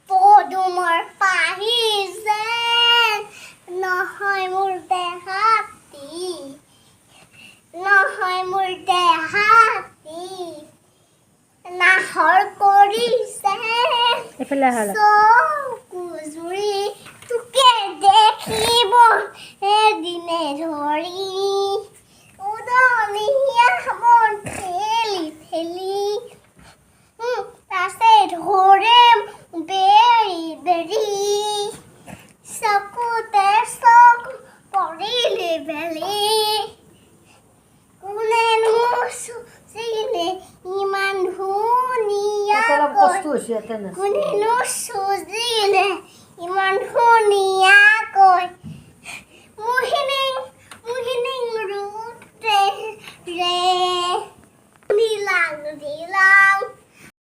পদুমৰ পাহি যেন নহয় মোৰ দেহাতী নহয় মোৰ দেহাতী নাহৰ কৰিছে চকু জুৰি তোকে দেখিব এদিনে ধৰি উদলিয়া মন ঠেলি ঠেলি তাছে ধৰে বেৰি বেৰি চকুতে চকু পৰিলে বেলি কোনেনো চুজিলে ইমান ধুনীয়াকৈ কোনেনো চুজিলে ইমান ধুনীয়াকৈ মোহিনী ৰুতে ৰে দিলাং